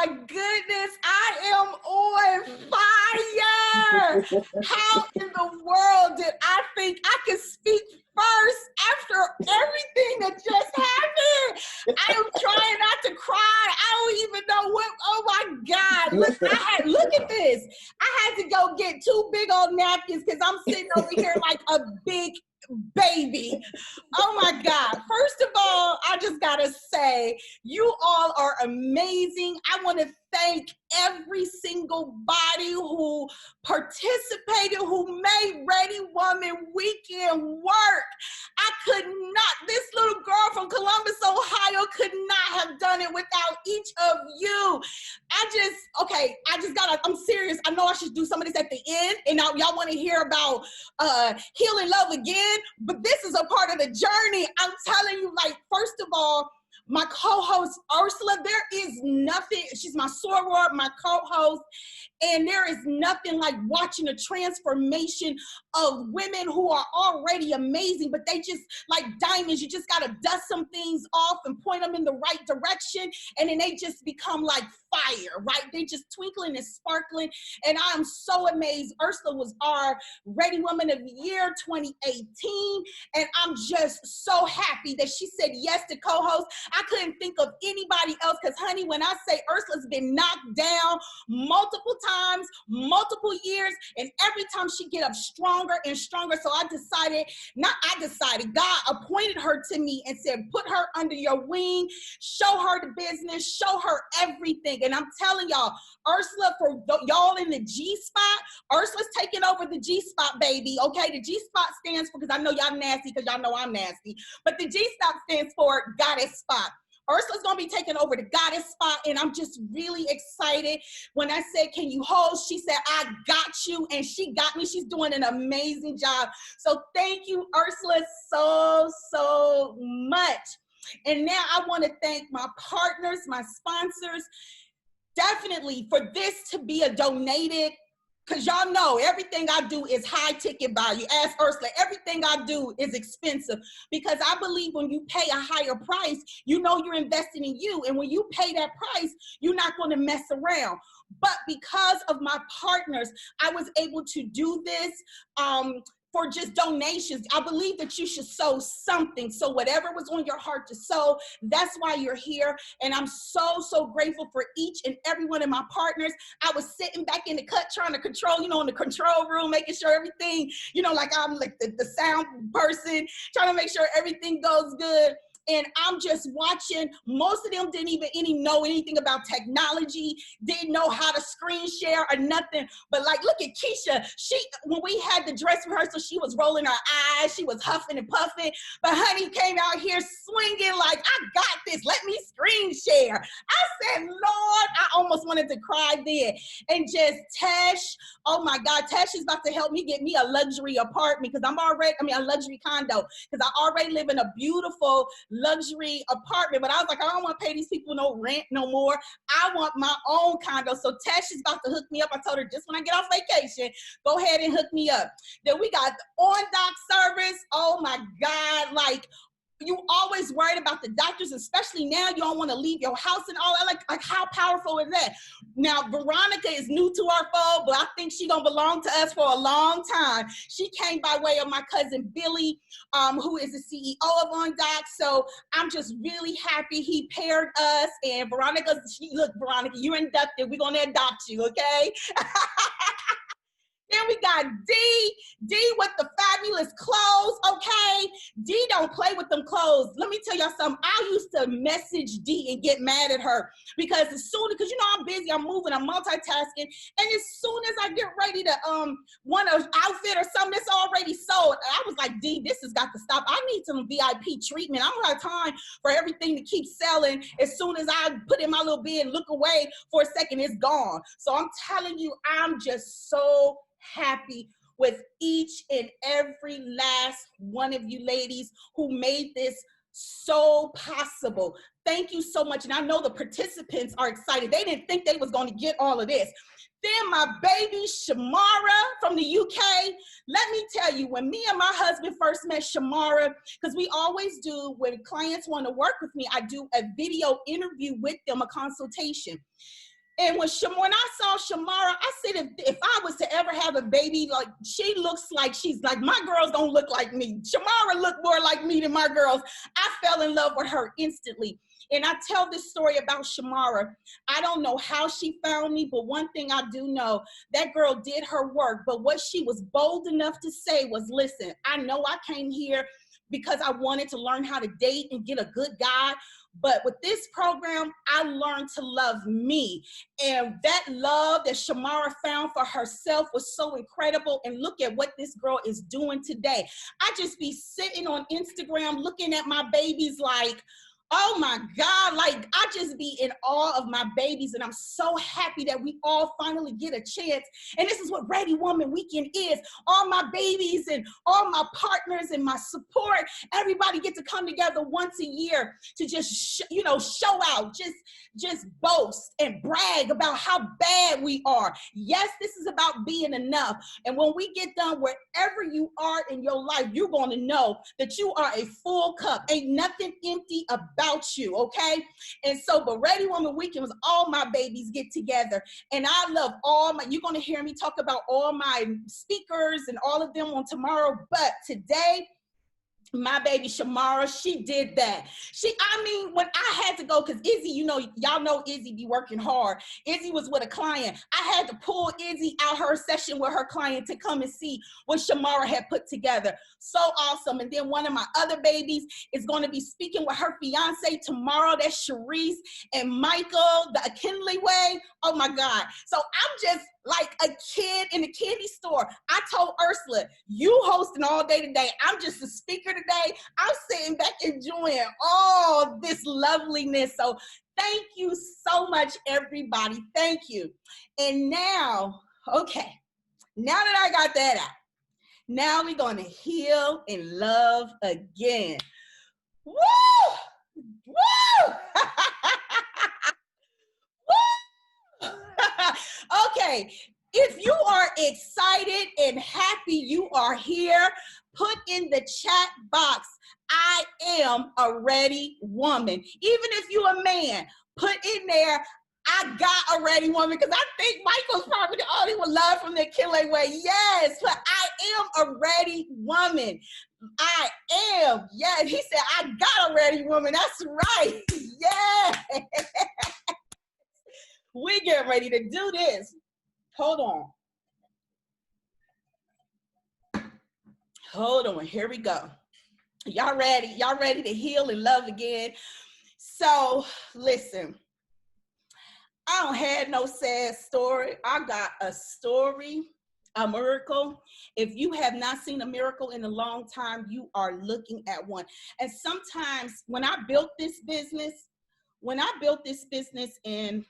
my goodness, I am on fire. How in the world did I think I could speak first after everything that just happened? I am trying not to cry. I don't even know what, oh my God. Look at this. I had to go get 2 big old napkins because I'm sitting over here like a big baby. Oh my God. First of all, I just gotta say, you all are amazing. I want to thank every single body who participated, who made Ready Woman Weekend work. I could not, this little girl from Columbus, Ohio could not have done it without each of you. I'm serious. I know I should do some of this at the end, and now y'all want to hear about healing love again, but this is a part of the journey. I'm telling you, like, first of all, my co-host Ursula, there is nothing, she's my soror, my co-host, and there is nothing like watching a transformation of women who are already amazing, but they just like diamonds. You just got to dust some things off and point them in the right direction, and then they just become like fire, right? They just twinkling and sparkling, and I am so amazed. Ursula was our Ready Woman of the Year 2018, and I'm just so happy that she said yes to co-host. I couldn't think of anybody else because, honey, when I say Ursula's been knocked down multiple times, multiple years, and every time she get up stronger and stronger. So God appointed her to me and said, put her under your wing, show her the business, show her everything. And I'm telling y'all, Ursula, for y'all in the G-spot, Ursula's taking over the G-spot, baby, okay? The G-spot stands for, because I know y'all nasty, because y'all know I'm nasty, but the G-spot stands for Goddess Spot. Ursula's going to be taking over the Goddess Spot, and I'm just really excited. When I said, can you host? She said, I got you, and she got me. She's doing an amazing job. So thank you, Ursula, so much. And now I want to thank my partners, my sponsors, definitely for this to be a donated, because y'all know everything I do is high ticket value. Ask Ursula, everything I do is expensive, because I believe when you pay a higher price, you know you're investing in you. And when you pay that price, you're not going to mess around. But because of my partners, I was able to do this for just donations. I believe that you should sow something. So whatever was on your heart to sow, that's why you're here. And I'm so grateful for each and every one of my partners. I was sitting back in the cut trying to control, in the control room, making sure everything, like I'm like the sound person, trying to make sure everything goes good. And I'm just watching. Most of them didn't even know anything about technology, didn't know how to screen share or nothing. But like, look at Keisha. When we had the dress rehearsal, she was rolling her eyes. She was huffing and puffing. But honey came out here swinging like, I got this. Let me screen share. I said, Lord, I almost wanted to cry there. And just Tash, oh my God, Tash is about to help me get me a luxury apartment, because a luxury condo, because I already live in a beautiful luxury apartment, but I was like, I don't want to pay these people no rent no more. I want my own condo. So Tash is about to hook me up. I told her, just when I get off vacation, go ahead and hook me up. Then we got the on-dock service. Oh my God, like, you always worried about the doctors, especially now you don't want to leave your house and all that. Like how powerful is that? Now, Veronica is new to our fold, but I think she's going to belong to us for a long time. She came by way of my cousin Billy, who is the CEO of On Doc. So I'm just really happy he paired us. And Veronica, Veronica, you're inducted. We're going to adopt you, okay? Then we got D with the fabulous clothes, okay? D don't play with them clothes. Let me tell y'all something. I used to message D and get mad at her because because I'm busy, I'm moving, I'm multitasking, and as soon as I get ready to want an outfit or something that's already sold, I was like, D, this has got to stop. I need some VIP treatment. I don't have time for everything to keep selling. As soon as I put in my little bid and look away for a second, it's gone. So I'm telling you, I'm just so happy with each and every last one of you ladies who made this so possible. Thank you so much. And I know the participants are excited. They didn't think they was going to get all of this. Then my baby Shamara from the UK. Let me tell you, when me and my husband first met Shamara, because we always do, when clients want to work with me, I do a video interview with them, a consultation. And when I saw Shamara, I said, if I was to ever have a baby, like she looks like she's like, my girls don't look like me. Shamara looked more like me than my girls. I fell in love with her instantly. And I tell this story about Shamara. I don't know how she found me, but one thing I do know, that girl did her work. But what she was bold enough to say was, listen, I know I came here because I wanted to learn how to date and get a good guy. But with this program, I learned to love me. And that love that Shamara found for herself was so incredible. And look at what this girl is doing today. I just be sitting on Instagram looking at my babies like, oh my God, like I just be in awe of my babies, and I'm so happy that we all finally get a chance. And this is what Ready Woman Weekend is. All my babies and all my partners and my support, everybody get to come together once a year to just, show out, just boast and brag about how bad we are. Yes, this is about being enough. And when we get done, wherever you are in your life, you're going to know that you are a full cup. Ain't nothing empty about you, okay? And so, but Ready Woman Weekend was all my babies get together. And I love you're going to hear me talk about all my speakers and all of them on tomorrow. But today, my baby Shamara, she did that. When I had to go, because Izzy, y'all know Izzy be working hard. Izzy was with a client. I had to pull Izzy out her session with her client to come and see what Shamara had put together. So awesome. And then one of my other babies is going to be speaking with her fiance tomorrow. That's Sharice and Michael, the Kinley way. Oh my God. So I'm just like a kid in a candy store. I told Ursula, you hosting all day today. I'm just a speaker today. I'm sitting back enjoying all this loveliness. So thank you so much, everybody. Thank you. And now, okay, now that I got that out, now we're going to heal and love again. Woo! Woo! Woo! Okay, if you are excited and happy you are here, put in the chat box, I am a ready woman. Even if you're a man, put in there, I got a ready woman, because I think Michael's probably the only one love from the Killer way. Yes, but I am a ready woman. I am. Yeah, he said, I got a ready woman. That's right. Yeah. We get ready to do this. Hold on. Here we go. Y'all ready? Y'all ready to heal and love again? So listen, I don't have no sad story. I got a story, a miracle. If you have not seen a miracle in a long time, you are looking at one. And sometimes when I built this business in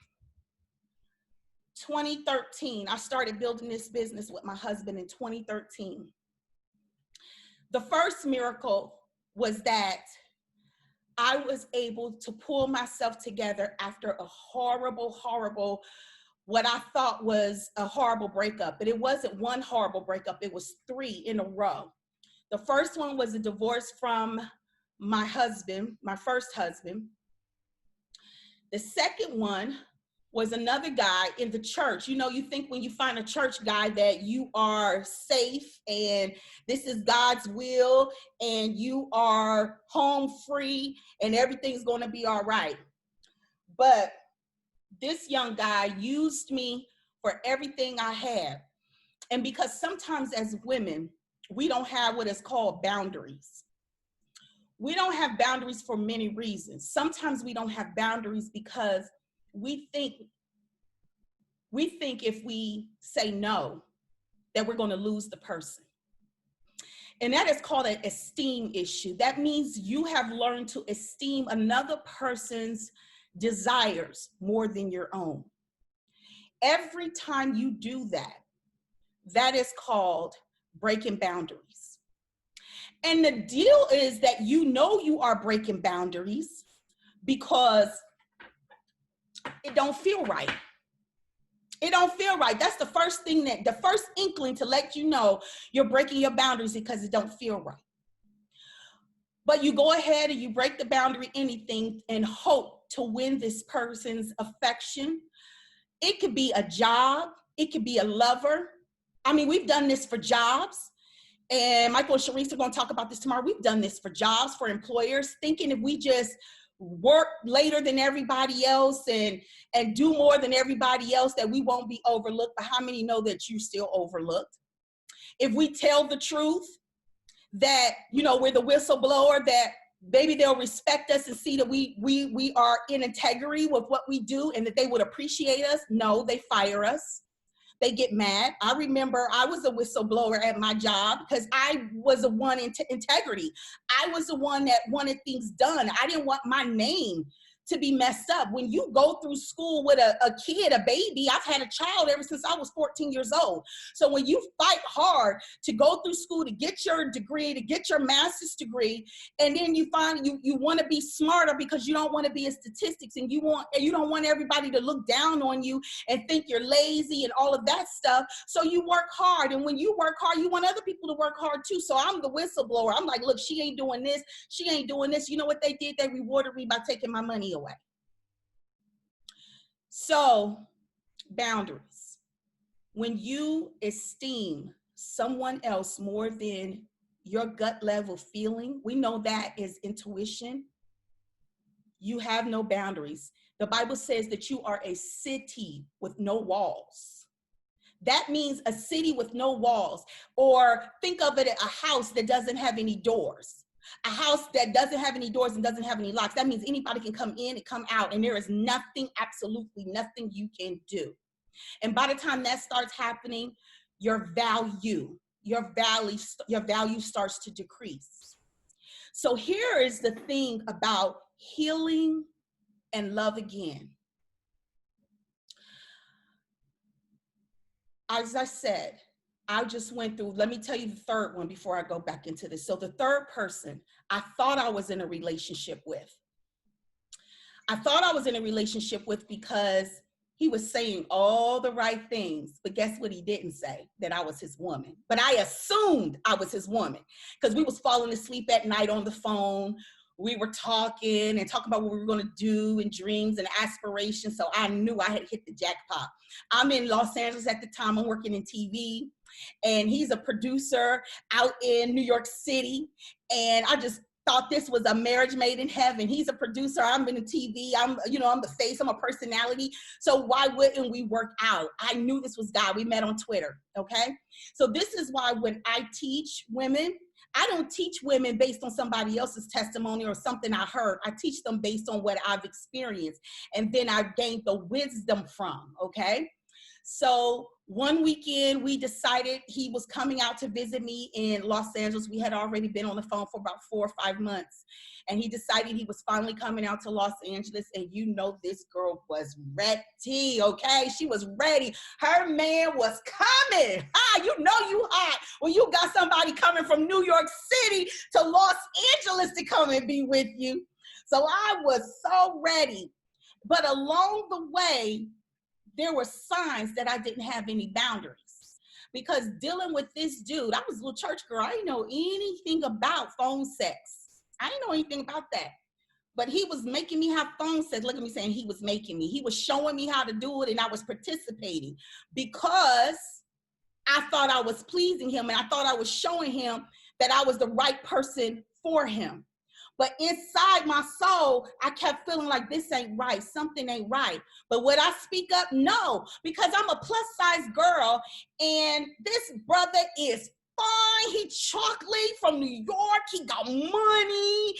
2013, I started building this business with my husband in 2013. The first miracle was that I was able to pull myself together after a horrible, what I thought was a horrible breakup. But it wasn't one horrible breakup, it was 3 in a row. The first one was a divorce from my husband, my first husband. The second one was another guy in the church. You think when you find a church guy that you are safe and this is God's will and you are home free and everything's going to be all right. But this young guy used me for everything I had. And because sometimes as women, we don't have what is called boundaries. We don't have boundaries for many reasons. Sometimes we don't have boundaries because we think if we say no, that we're going to lose the person. And that is called an esteem issue. That means you have learned to esteem another person's desires more than your own. Every time you do that, that is called breaking boundaries. And the deal is that you are breaking boundaries because it don't feel right. It don't feel right. That's the first inkling to let you know you're breaking your boundaries because it don't feel right. But you go ahead and you break the boundary, anything, and hope to win this person's affection. It could be a job. It could be a lover. I mean, we've done this for jobs. And Michael and Sharice are going to talk about this tomorrow. We've done this for jobs, for employers, thinking if we just work later than everybody else and do more than everybody else, that we won't be overlooked. But how many know that you're still overlooked? If we tell the truth, that, you know, we're the whistleblower, that maybe they'll respect us and see that we are in integrity with what we do and that they would appreciate us. No, they fire us. They get mad. I remember I was a whistleblower at my job because I was the one in integrity. I was the one that wanted things done. I didn't want my name to be messed up. When you go through school with a kid, a baby, I've had a child ever since I was 14 years old. So when you fight hard to go through school, to get your degree, to get your master's degree, and then you find you want to be smarter because you don't want to be in statistics, and you don't want everybody to look down on you and think you're lazy and all of that stuff. So you work hard. And when you work hard, you want other people to work hard too. So I'm the whistleblower. I'm like, look, she ain't doing this. She ain't doing this. You know what they did? They rewarded me by taking my money away. So, boundaries. When you esteem someone else more than your gut level feeling, we know that is intuition. You have no boundaries. The Bible says that you are a city with no walls. That means a city with no walls. Or think of it as a house that doesn't have any doors. A house that doesn't have any doors and doesn't have any locks. That means anybody can come in and come out, and there is nothing, absolutely nothing you can do. And by the time that starts happening, your value starts to decrease. So here is the thing about healing and love again. As I said, I just went through, let me tell you the third one before I go back into this. So the third person I thought I was in a relationship with. I thought I was in a relationship with because he was saying all the right things, but guess what he didn't say? That I was his woman. But I assumed I was his woman because we was falling asleep at night on the phone. We were talking about what we were going to do and dreams and aspirations. So I knew I had hit the jackpot. I'm in Los Angeles at the time. I'm working in TV, and he's a producer out in New York City. And I just thought this was a marriage made in heaven. He's a producer. I'm in the TV. I'm the face. I'm a personality. So why wouldn't we work out? I knew this was God. We met on Twitter. Okay. So this is why when I teach women, I don't teach women based on somebody else's testimony or something I heard. I teach them based on what I've experienced, and then I've gained the wisdom from, okay? So one weekend we decided he was coming out to visit me in Los Angeles. We had already been on the phone for about 4 or 5 months. And he decided he was finally coming out to Los Angeles. And you know, this girl was ready, okay? She was ready. Her man was coming. You know you hot when you got somebody coming from New York City to Los Angeles to come and be with you. So I was so ready. But along the way, there were signs that I didn't have any boundaries. Because dealing with this dude, I was a little church girl. I didn't know anything about phone sex. I didn't know anything about that. But he was making me have phone sex. Look at me saying he was making me. He was showing me how to do it, and I was participating because I thought I was pleasing him, and I thought I was showing him that I was the right person for him. But inside my soul, I kept feeling like this ain't right. Something ain't right. But would I speak up? No, because I'm a plus size girl, and this brother is fine. He chocolate from New York. He got money,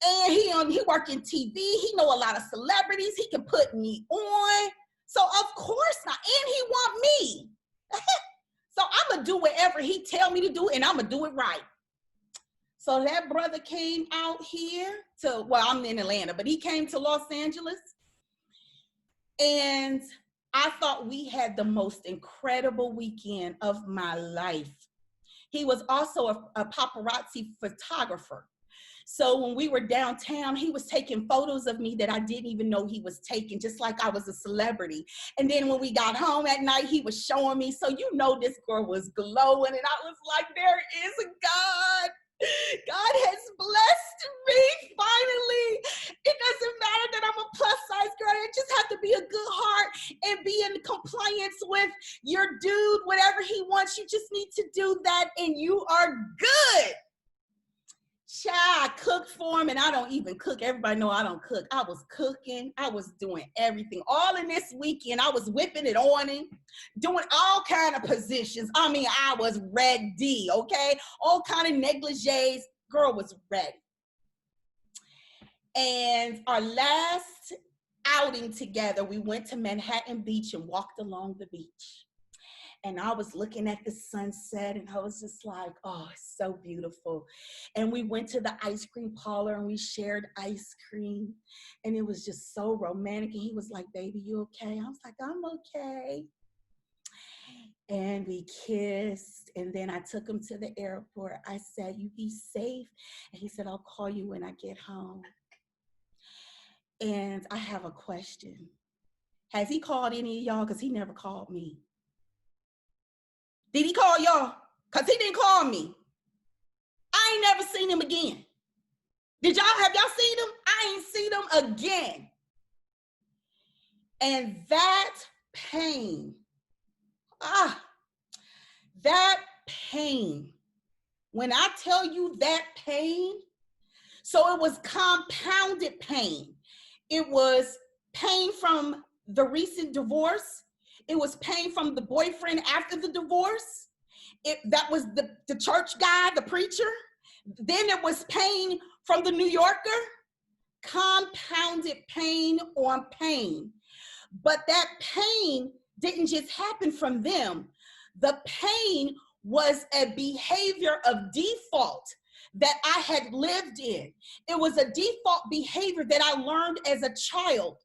and he work in TV. He know a lot of celebrities. He can put me on. So of course not. And he want me. So I'm going to do whatever he tell me to do, and I'm going to do it right. So that brother came out here I'm in Atlanta, but he came to Los Angeles. And I thought we had the most incredible weekend of my life. He was also a paparazzi photographer. So when we were downtown, he was taking photos of me that I didn't even know he was taking, just like I was a celebrity. And then when we got home at night, he was showing me. So you know this girl was glowing, and I was like, there is a God. God has blessed me finally. It doesn't matter that I'm a plus size girl. You just have to be a good heart and be in compliance with your dude, whatever he wants. You just need to do that and you are good. I cooked for him, and I don't even cook. Everybody know I don't cook. I was cooking. I was doing everything. All in this weekend, I was whipping it on him, doing all kind of positions. I mean, I was ready, okay? All kind of negligees. Girl was ready. And our last outing together, we went to Manhattan Beach and walked along the beach. And I was looking at the sunset and I was just like, oh, it's so beautiful. And we went to the ice cream parlor and we shared ice cream. And it was just so romantic. And he was like, baby, you okay? I was like, I'm okay. And we kissed. And then I took him to the airport. I said, you be safe. And he said, I'll call you when I get home. And I have a question. Has he called any of y'all? Because he never called me. Did he call y'all? Because he didn't call me. I ain't never seen him again. Have y'all seen him? I ain't seen him again. And that pain, that pain, when I tell you that pain, so it was compounded pain. It was pain from the recent divorce. It was pain from the boyfriend after the divorce. That was the church guy, the preacher. Then it was pain from the New Yorker. Compounded pain on pain. But that pain didn't just happen from them. The pain was a behavior of default that I had lived in. It was a default behavior that I learned as a child,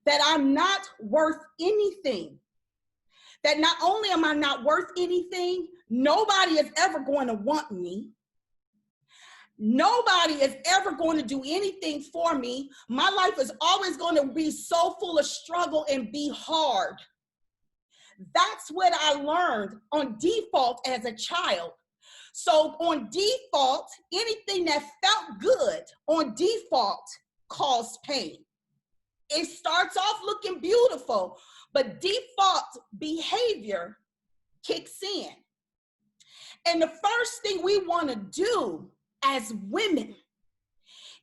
that I'm not worth anything. That not only am I not worth anything, nobody is ever going to want me. Nobody is ever going to do anything for me. My life is always going to be so full of struggle and be hard. That's what I learned on default as a child. So on default, anything that felt good on default caused pain. It starts off looking beautiful, but default behavior kicks in. And the first thing we want to do as women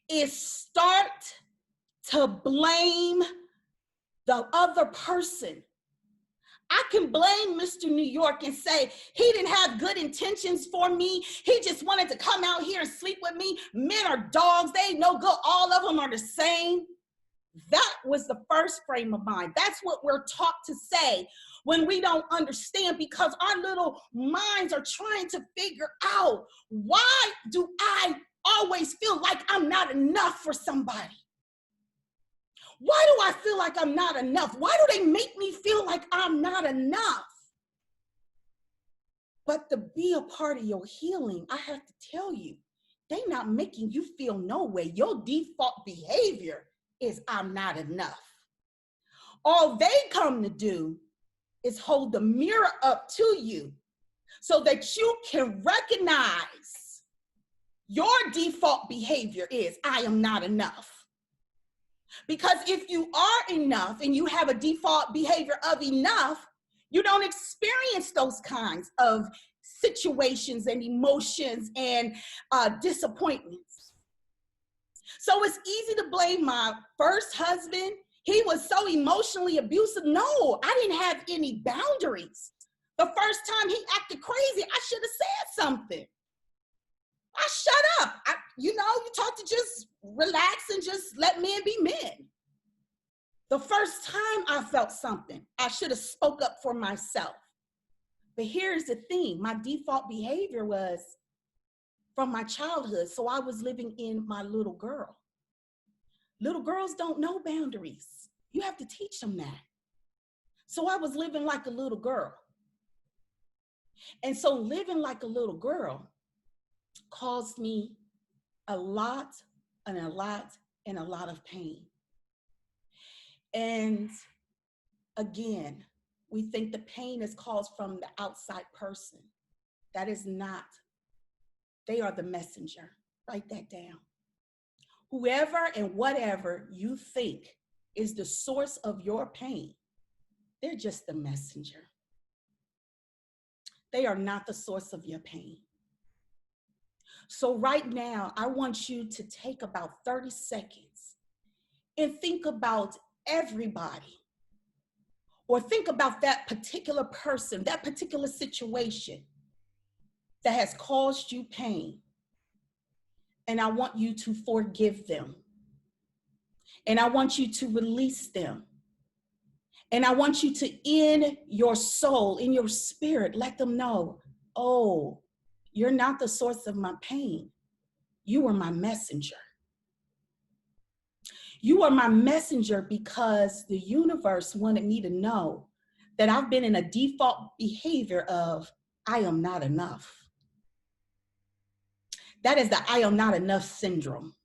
is start to blame the other person. I can blame Mr. New York and say, he didn't have good intentions for me. He just wanted to come out here and sleep with me. Men are dogs. They ain't no good. All of them are the same. That was the first frame of mind. That's what we're taught to say when we don't understand, because our little minds are trying to figure out, why do I always feel like I'm not enough for somebody? Why do I feel like I'm not enough? Why do they make me feel like I'm not enough? But to be a part of your healing, I have to tell you, they're not making you feel no way. Your default behavior is I'm not enough. All they come to do is hold the mirror up to you so that you can recognize your default behavior is I am not enough. Because if you are enough and you have a default behavior of enough, you don't experience those kinds of situations and emotions and disappointments. So it's easy to blame my first husband. He was so emotionally abusive. No, I didn't have any boundaries. The first time he acted crazy, I should have said something. I shut up. You taught to just relax and just let men be men. The first time I felt something, I should have spoke up for myself. But here's the thing, my default behavior was from my childhood. So I was living in my little girl. Little girls don't know boundaries. You have to teach them that. So I was living like a little girl. And so living like a little girl caused me a lot and a lot and a lot of pain. And again, we think the pain is caused from the outside person. That is not They are the messenger. Write that down. Whoever and whatever you think is the source of your pain, they're just the messenger. They are not the source of your pain. So right now, I want you to take about 30 seconds and think about everybody, or think about that particular person, that particular situation that has caused you pain. And I want you to forgive them. And I want you to release them. And I want you to, in your soul, in your spirit, let them know, oh, you're not the source of my pain. You are my messenger. You are my messenger because the universe wanted me to know that I've been in a default behavior of, I am not enough. That is the I am not enough syndrome.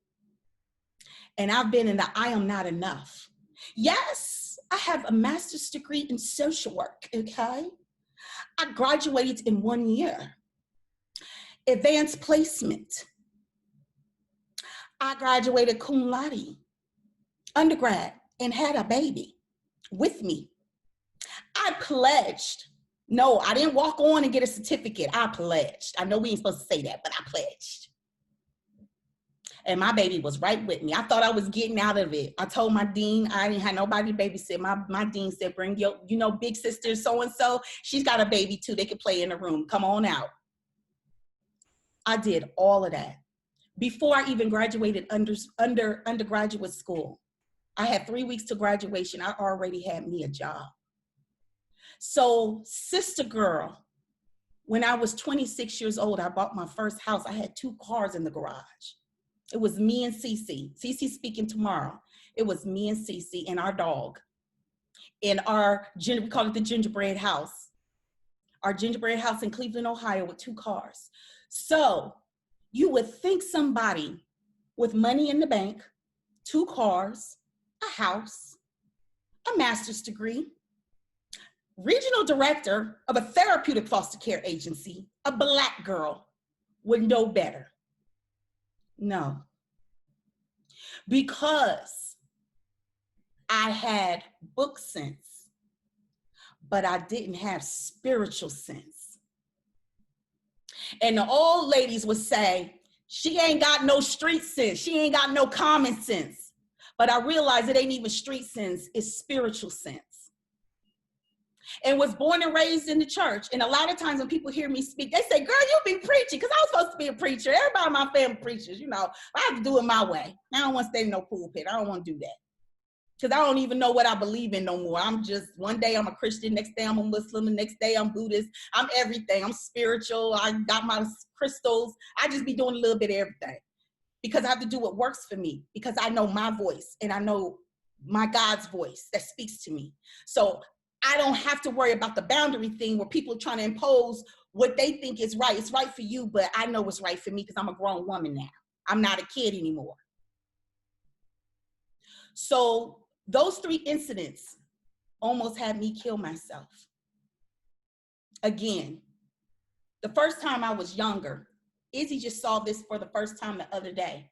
And I've been in the I am not enough. Yes, I have a master's degree in social work, okay? I graduated in 1 year. Advanced placement. I graduated cum laude, undergrad, and had a baby with me. I pledged. No, I didn't walk on and get a certificate. I pledged. I know we ain't supposed to say that, but I pledged. And my baby was right with me. I thought I was getting out of it. I told my dean, I didn't have nobody to babysit. My dean said, bring your, big sister so-and-so. She's got a baby too. They could play in the room. Come on out. I did all of that. Before I even graduated undergraduate school, I had 3 weeks to graduation. I already had me a job. So sister girl, when I was 26 years old, I bought my first house. I had 2 cars in the garage. It was me and Cece. Cece speaking tomorrow. It was me and Cece and our dog in our, we call it the gingerbread house. Our gingerbread house in Cleveland, Ohio with 2 cars. So you would think somebody with money in the bank, 2 cars, a house, a master's degree, regional director of a therapeutic foster care agency, a Black girl, would know better. No. Because I had book sense, but I didn't have spiritual sense. And the old ladies would say, she ain't got no street sense. She ain't got no common sense. But I realized it ain't even street sense, it's spiritual sense. And was born and raised in the church. And a lot of times when people hear me speak, they say, girl, you be preaching, because I was supposed to be a preacher. Everybody in my family preachers, I have to do it my way. I don't want to stay in no pulpit. I don't want to do that. Because I don't even know what I believe in no more. I'm just, one day I'm a Christian, next day I'm a Muslim, the next day I'm Buddhist. I'm everything. I'm spiritual. I got my crystals. I just be doing a little bit of everything. Because I have to do what works for me. Because I know my voice and I know my God's voice that speaks to me. So I don't have to worry about the boundary thing where people are trying to impose what they think is right. It's right for you, but I know what's right for me because I'm a grown woman now. I'm not a kid anymore. So those 3 incidents almost had me kill myself. Again, the first time I was younger, Izzy just saw this for the first time the other day.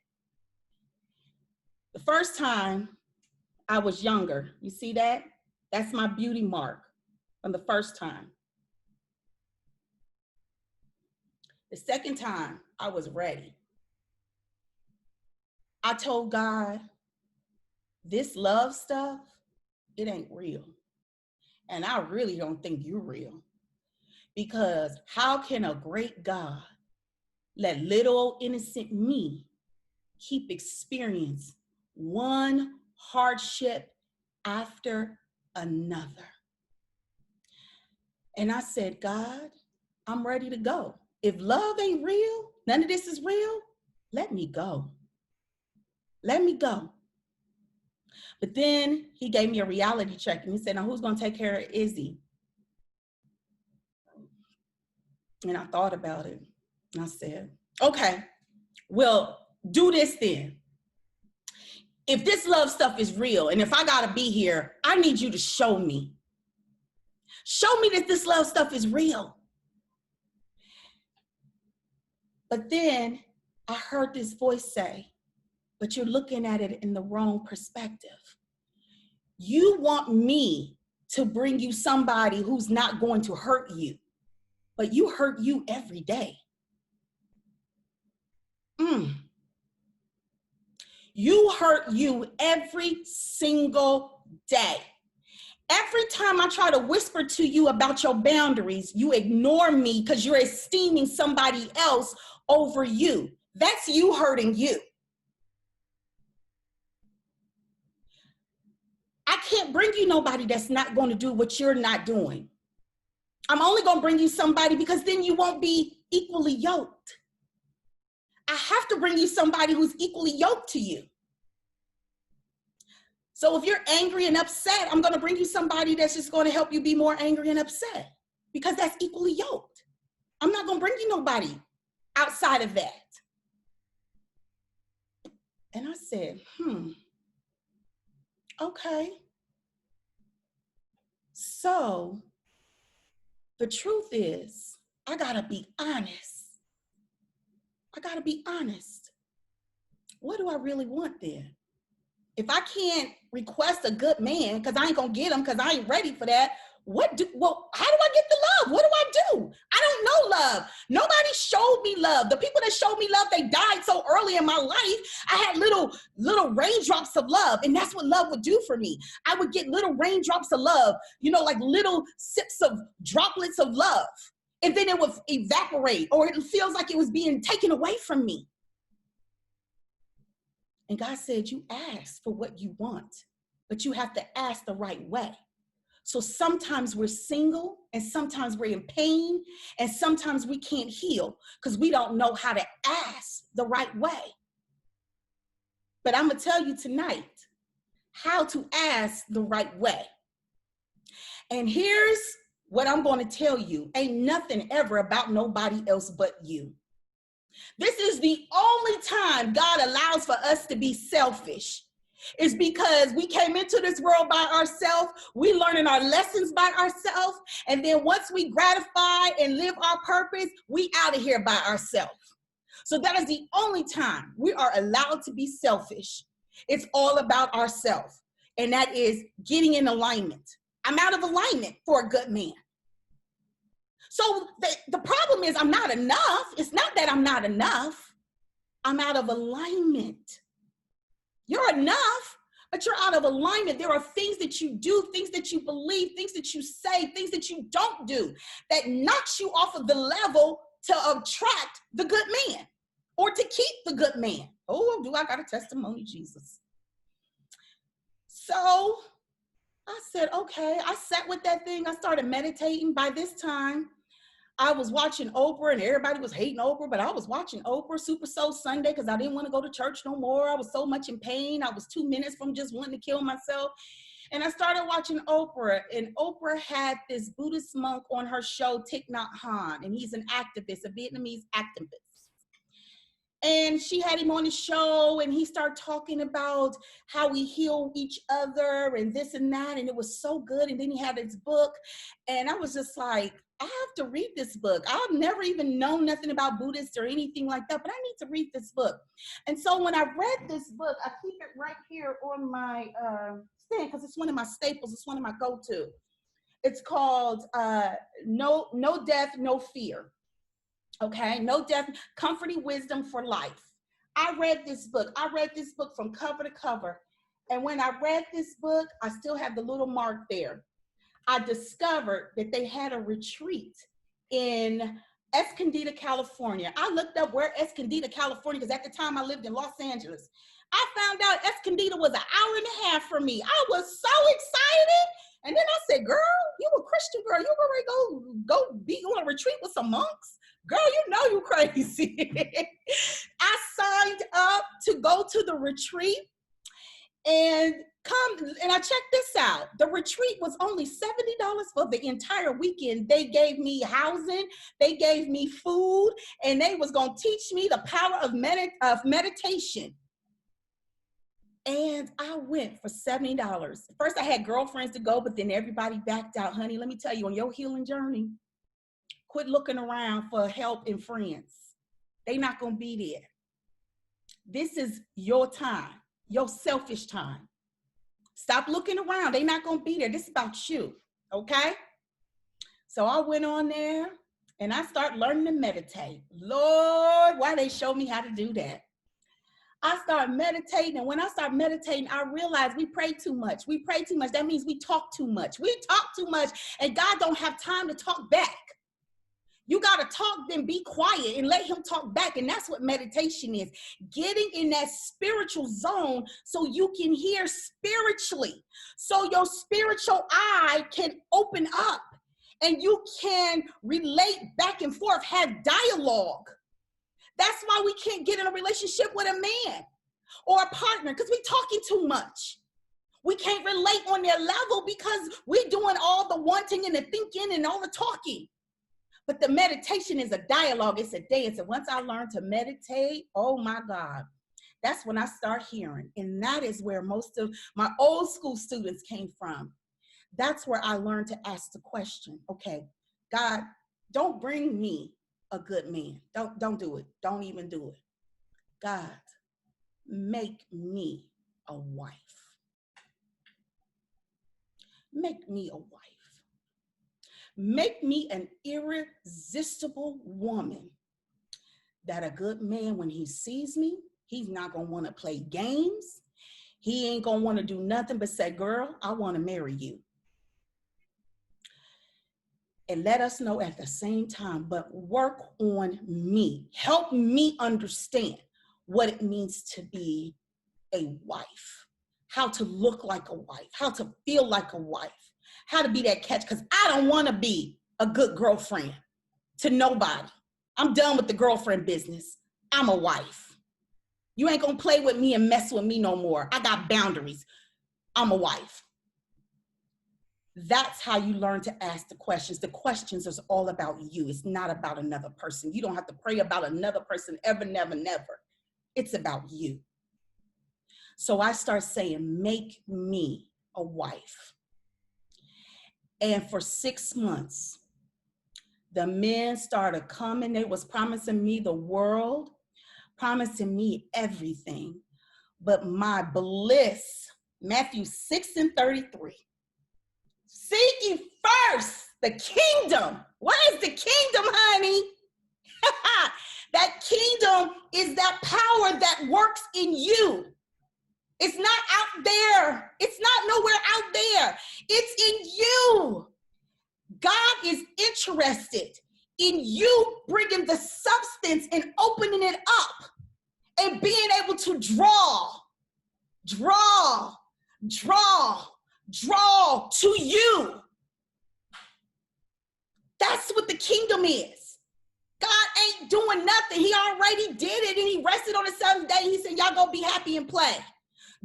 The first time I was younger, you see that? That's my beauty mark from the first time. The second time, I was ready. I told God, this love stuff, it ain't real. And I really don't think you're real. Because how can a great God let little innocent me keep experiencing one hardship after another? And I said, God, I'm ready to go. If love ain't real, none of this is real, let me go. Let me go. But then he gave me a reality check and he said, now who's going to take care of Izzy? And I thought about it. And I said, okay, well, do this then. If this love stuff is real and if I got to be here, I need you to show me. Show me that this love stuff is real. But then I heard this voice say, but you're looking at it in the wrong perspective. You want me to bring you somebody who's not going to hurt you, but you hurt you every day. You hurt you every single day. Every time I try to whisper to you about your boundaries, you ignore me because you're esteeming somebody else over you. That's you hurting you. I can't bring you nobody that's not going to do what you're not doing. I'm only going to bring you somebody because then you won't be equally yoked. I have to bring you somebody who's equally yoked to you. So if you're angry and upset, I'm going to bring you somebody that's just going to help you be more angry and upset because that's equally yoked. I'm not going to bring you nobody outside of that. And I said, okay. So the truth is, I got to be honest. I got to be honest. What do I really want then? If I can't request a good man because I ain't going to get him because I ain't ready for that, how do I get the love? What do I do? I don't know love. Nobody showed me love. The people that showed me love, they died so early in my life. I had little raindrops of love, and that's what love would do for me. I would get little raindrops of love, like little sips of droplets of love, and then it would evaporate, or it feels like it was being taken away from me. And God said, you ask for what you want, but you have to ask the right way. So sometimes we're single, and sometimes we're in pain, and sometimes we can't heal because we don't know how to ask the right way. But I'm going to tell you tonight how to ask the right way. And here's what I'm going to tell you. Ain't nothing ever about nobody else but you. This is the only time God allows for us to be selfish. It's because we came into this world by ourselves. We learning our lessons by ourselves. And then once we gratify and live our purpose, we out of here by ourselves. So that is the only time we are allowed to be selfish. It's all about ourselves. And that is getting in alignment. I'm out of alignment for a good man. So the problem is I'm not enough. It's not that I'm not enough. I'm out of alignment. You're enough, but you're out of alignment. There are things that you do, things that you believe, things that you say, things that you don't do that knocks you off of the level to attract the good man or to keep the good man. Oh, do I got a testimony, Jesus? So I said, okay, I sat with that thing. I started meditating. By this time, I was watching Oprah, and everybody was hating Oprah, but I was watching Oprah Super Soul Sunday because I didn't want to go to church no more. I was so much in pain. I was 2 minutes from just wanting to kill myself. And I started watching Oprah, and Oprah had this Buddhist monk on her show, Thich Nhat Hanh, and he's an activist, a Vietnamese activist. And she had him on the show, and he started talking about how we heal each other and this and that, and it was so good. And then he had his book, and I was just like, I have to read this book. I've never even known nothing about Buddhists or anything like that, but I need to read this book. And so when I read this book, I keep it right here on my stand because it's one of my staples. It's one of my go-to. It's called No Death, No Fear. Okay, No Death, Comforting Wisdom for Life. I read this book. I read this book from cover to cover. And when I read this book, I still have the little mark there. I discovered that they had a retreat in Escondido, California. I looked up where Escondido, California, because at the time I lived in Los Angeles. I found out Escondido was an hour and a half from me. I was so excited. And then I said, girl, you a Christian girl. You ready to go be on a retreat with some monks? Girl, you know you crazy. I signed up to go to the retreat and I checked this out. The retreat was only $70 for the entire weekend. They gave me housing, they gave me food, and they was gonna teach me the power of meditation. And I went for $70. First, I had girlfriends to go, but then everybody backed out. Honey, let me tell you, on your healing journey, quit looking around for help and friends. They're not going to be there. This is your time, your selfish time. Stop looking around. They're not going to be there. This is about you, okay? So I went on there and I started learning to meditate. Lord, why they show me how to do that? I started meditating, and when I started meditating, I realized we pray too much. We pray too much. That means we talk too much. We talk too much, and God don't have time to talk back. You got to talk, then be quiet and let him talk back. And that's what meditation is. Getting in that spiritual zone so you can hear spiritually. So your spiritual eye can open up and you can relate back and forth, have dialogue. That's why we can't get in a relationship with a man or a partner, because we're talking too much. We can't relate on their level because we're doing all the wanting and the thinking and all the talking. But the meditation is a dialogue. It's a dance. And once I learned to meditate, oh my God, that's when I start hearing. And that is where most of my old school students came from. That's where I learned to ask the question, okay, God, don't bring me a good man. Don't do it. Don't even do it. God, make me a wife. Make me a wife. Make me an irresistible woman that a good man, when he sees me, he's not going to want to play games. He ain't going to want to do nothing but say, girl, I want to marry you. And let us know at the same time, but work on me. Help me understand what it means to be a wife, how to look like a wife, how to feel like a wife, how to be that catch, because I don't want to be a good girlfriend to nobody. I'm done with the girlfriend business. I'm a wife. You ain't going to play with me and mess with me no more. I got boundaries. I'm a wife. That's how you learn to ask the questions. The questions is all about you. It's not about another person. You don't have to pray about another person ever, never, never. It's about you. So I start saying, make me a wife. And for 6 months, the men started coming. They was promising me the world, promising me everything. But my bliss, Matthew 6:33. Seek ye first the kingdom. What is the kingdom, honey? That kingdom is that power that works in you. It's not out there. It's not nowhere out there. It's in you. God is interested in you bringing the substance and opening it up and being able to draw to you. That's what the kingdom is. God ain't doing nothing. He already did it, and he rested on the seventh day. He said, y'all go be happy and play.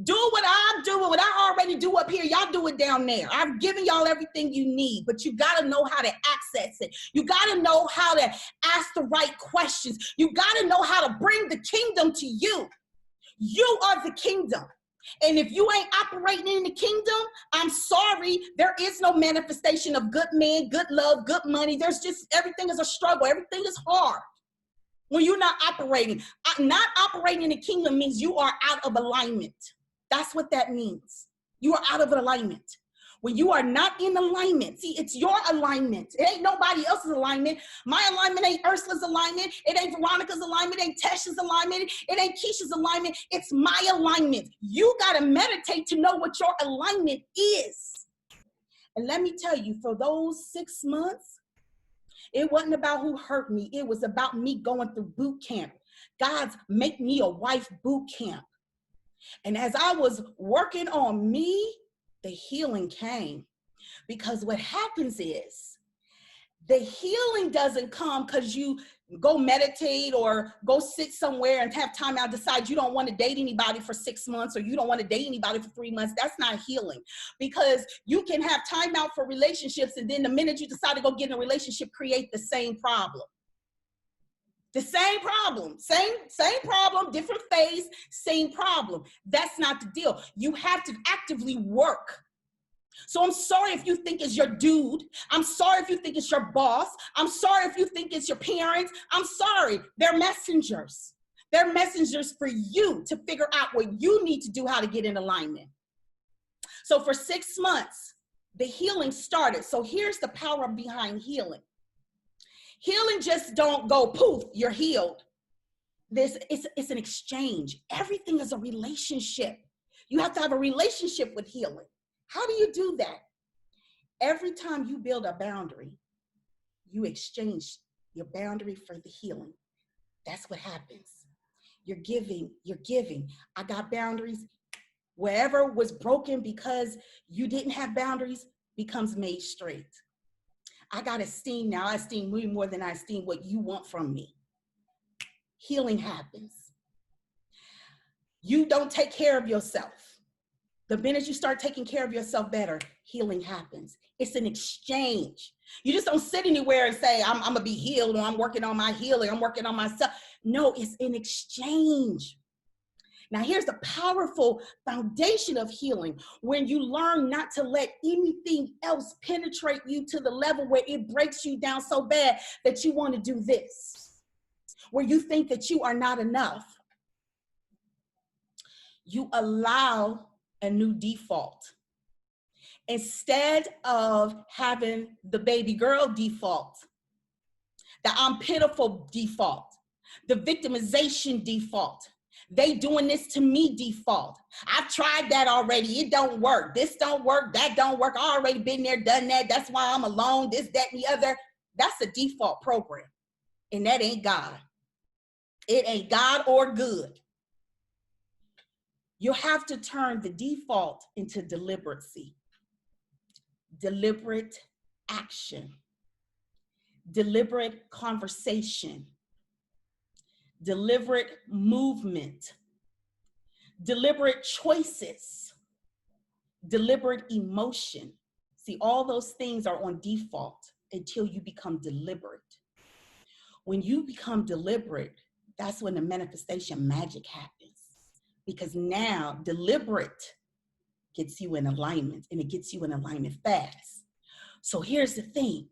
Do what I'm doing, what I already do up here. Y'all do it down there. I've given y'all everything you need, but you got to know how to access it. You got to know how to ask the right questions. You got to know how to bring the kingdom to you. You are the kingdom. And if you ain't operating in the kingdom, I'm sorry, there is no manifestation of good men, good love, good money. There's just, everything is a struggle. Everything is hard when you're not operating. Not operating in the kingdom means you are out of alignment. That's what that means. You are out of alignment. When you are not in alignment, see, it's your alignment. It ain't nobody else's alignment. My alignment ain't Ursula's alignment. It ain't Veronica's alignment. It ain't Tasha's alignment. It ain't Keisha's alignment. It's my alignment. You got to meditate to know what your alignment is. And let me tell you, for those 6 months, it wasn't about who hurt me. It was about me going through boot camp. God's Make Me a Wife boot camp. And as I was working on me, the healing came. Because what happens is the healing doesn't come because you go meditate or go sit somewhere and have time out, decide you don't want to date anybody for 6 months or you don't want to date anybody for 3 months. That's not healing, because you can have time out for relationships, and then the minute you decide to go get in a relationship, create the same problem. The same problem, same problem, different phase, same problem. That's not the deal. You have to actively work So I'm sorry if you think it's your dude. I'm sorry if you think it's your boss. I'm sorry if you think it's your parents. I'm sorry. They're messengers. They're messengers for you to figure out what you need to do, how to get in alignment. So for 6 months, the healing started. So here's the power behind healing. Healing just don't go poof, you're healed. It's an exchange. Everything is a relationship. You have to have a relationship with healing. How do you do that? Every time you build a boundary, you exchange your boundary for the healing. That's what happens. You're giving. I got boundaries. Wherever was broken because you didn't have boundaries becomes made straight. I got esteem now. I esteem you more than I esteem what you want from me. Healing happens. You don't take care of yourself. The minute you start taking care of yourself better, healing happens. It's an exchange. You just don't sit anywhere and say, I'm going to be healed, or I'm working on my healing, I'm working on myself. No, it's an exchange. Now, here's the powerful foundation of healing. When you learn not to let anything else penetrate you to the level where it breaks you down so bad that you want to do this, where you think that you are not enough. You allow a new default. Instead of having the baby girl default, the I'm pitiful default, the victimization default, they doing this to me default. I've tried that already. It don't work. This don't work. That don't work. I already been there, done that. That's why I'm alone. This, that, and the other. That's a default program. And that ain't God. It ain't God or good. You have to turn the default into deliberacy, deliberate action, deliberate conversation, deliberate movement, deliberate choices, deliberate emotion. See, all those things are on default until you become deliberate. When you become deliberate, that's when the manifestation magic happens. Because now deliberate gets you in alignment, and it gets you in alignment fast. So here's the thing.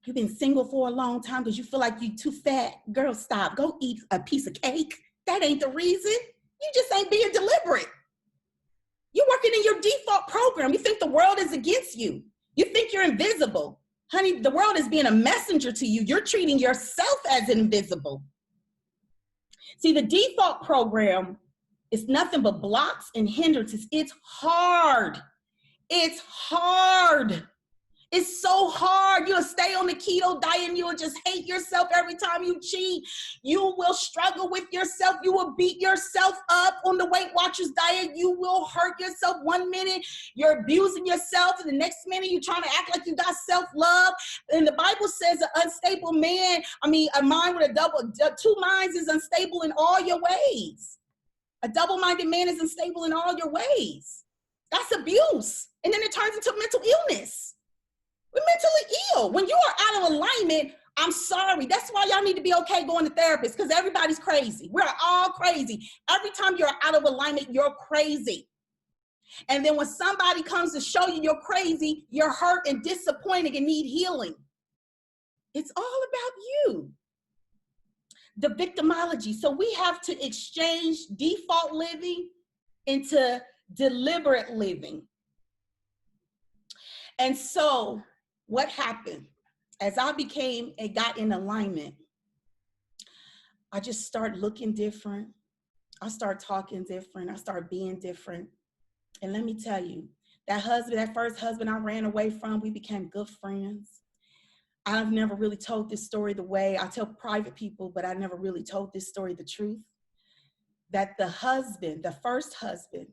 You've been single for a long time because you feel like you're too fat. Girl, stop. Go eat a piece of cake. That ain't the reason. You just ain't being deliberate. You're working in your default program. You think the world is against you. You think you're invisible. Honey, the world is being a messenger to you. You're treating yourself as invisible. See, the default program is nothing but blocks and hindrances. It's hard. It's hard. It's so hard. You'll stay on the keto diet and you'll just hate yourself every time you cheat. You will struggle with yourself. You will beat yourself up on the Weight Watchers diet. You will hurt yourself. 1 minute you're abusing yourself, and the next minute you're trying to act like you got self-love. And the Bible says an unstable man, a mind with two minds is unstable in all your ways. A double-minded man is unstable in all your ways. That's abuse. And then it turns into mental illness. We're mentally ill. When you are out of alignment, I'm sorry. That's why y'all need to be okay going to therapists, because everybody's crazy. We're all crazy. Every time you're out of alignment, you're crazy. And then when somebody comes to show you you're crazy, you're hurt and disappointed and need healing. It's all about you. The victimology. So we have to exchange default living into deliberate living. And so what happened? As I became and got in alignment, I just started looking different. I started talking different. I started being different. And let me tell you, that first husband I ran away from, we became good friends. I've never really told this story the way I tell private people, but I never really told this story the truth. That the first husband,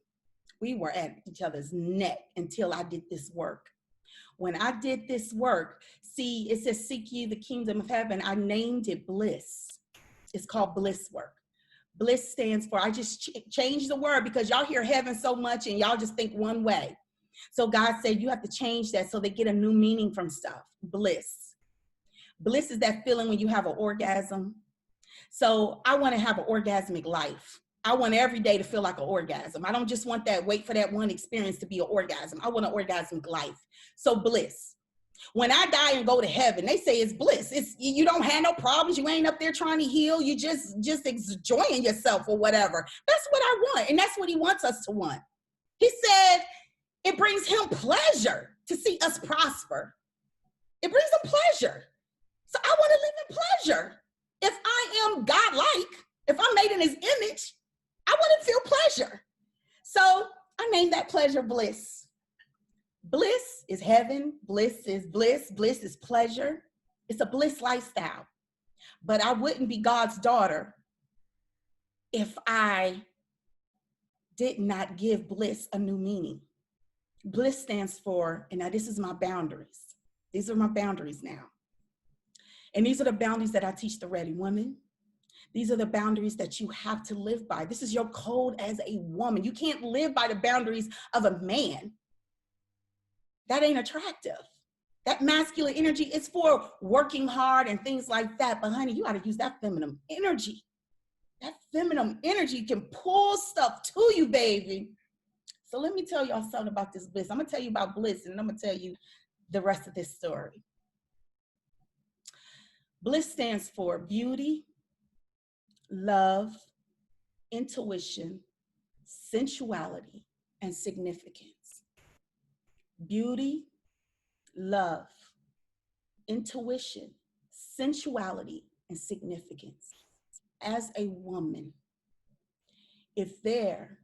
we were at each other's neck until I did this work. When I did this work, see, it says, seek ye the kingdom of heaven. I named it bliss. It's called bliss work. Bliss stands for, I just changed the word because y'all hear heaven so much and y'all just think one way. So God said, you have to change that so they get a new meaning from stuff. Bliss. Bliss is that feeling when you have an orgasm. So I want to have an orgasmic life. I want every day to feel like an orgasm. I don't just want that, wait for that one experience to be an orgasm. I want an orgasmic life. So bliss. When I die and go to heaven, they say it's bliss. It's, you don't have no problems. You ain't up there trying to heal. You just enjoying yourself or whatever. That's what I want. And that's what he wants us to want. He said it brings him pleasure to see us prosper. It brings him pleasure. So I want to live in pleasure. If I am godlike, if I'm made in his image, I want to feel pleasure. So I named that pleasure bliss. Bliss is heaven. Bliss is bliss. Bliss is pleasure. It's a bliss lifestyle. But I wouldn't be God's daughter if I did not give bliss a new meaning. Bliss stands for, and now this is my boundaries. These are my boundaries now. And these are the boundaries that I teach the Ready Woman. These are the boundaries that you have to live by. This is your code as a woman. You can't live by the boundaries of a man. That ain't attractive. That masculine energy is for working hard and things like that. But honey, you got to use that feminine energy. That feminine energy can pull stuff to you, baby. So let me tell y'all something about this bliss. I'm going to tell you about bliss, and then I'm going to tell you the rest of this story. Bliss stands for beauty, love, intuition, sensuality, and significance. Beauty, love, intuition, sensuality, and significance. As a woman, if there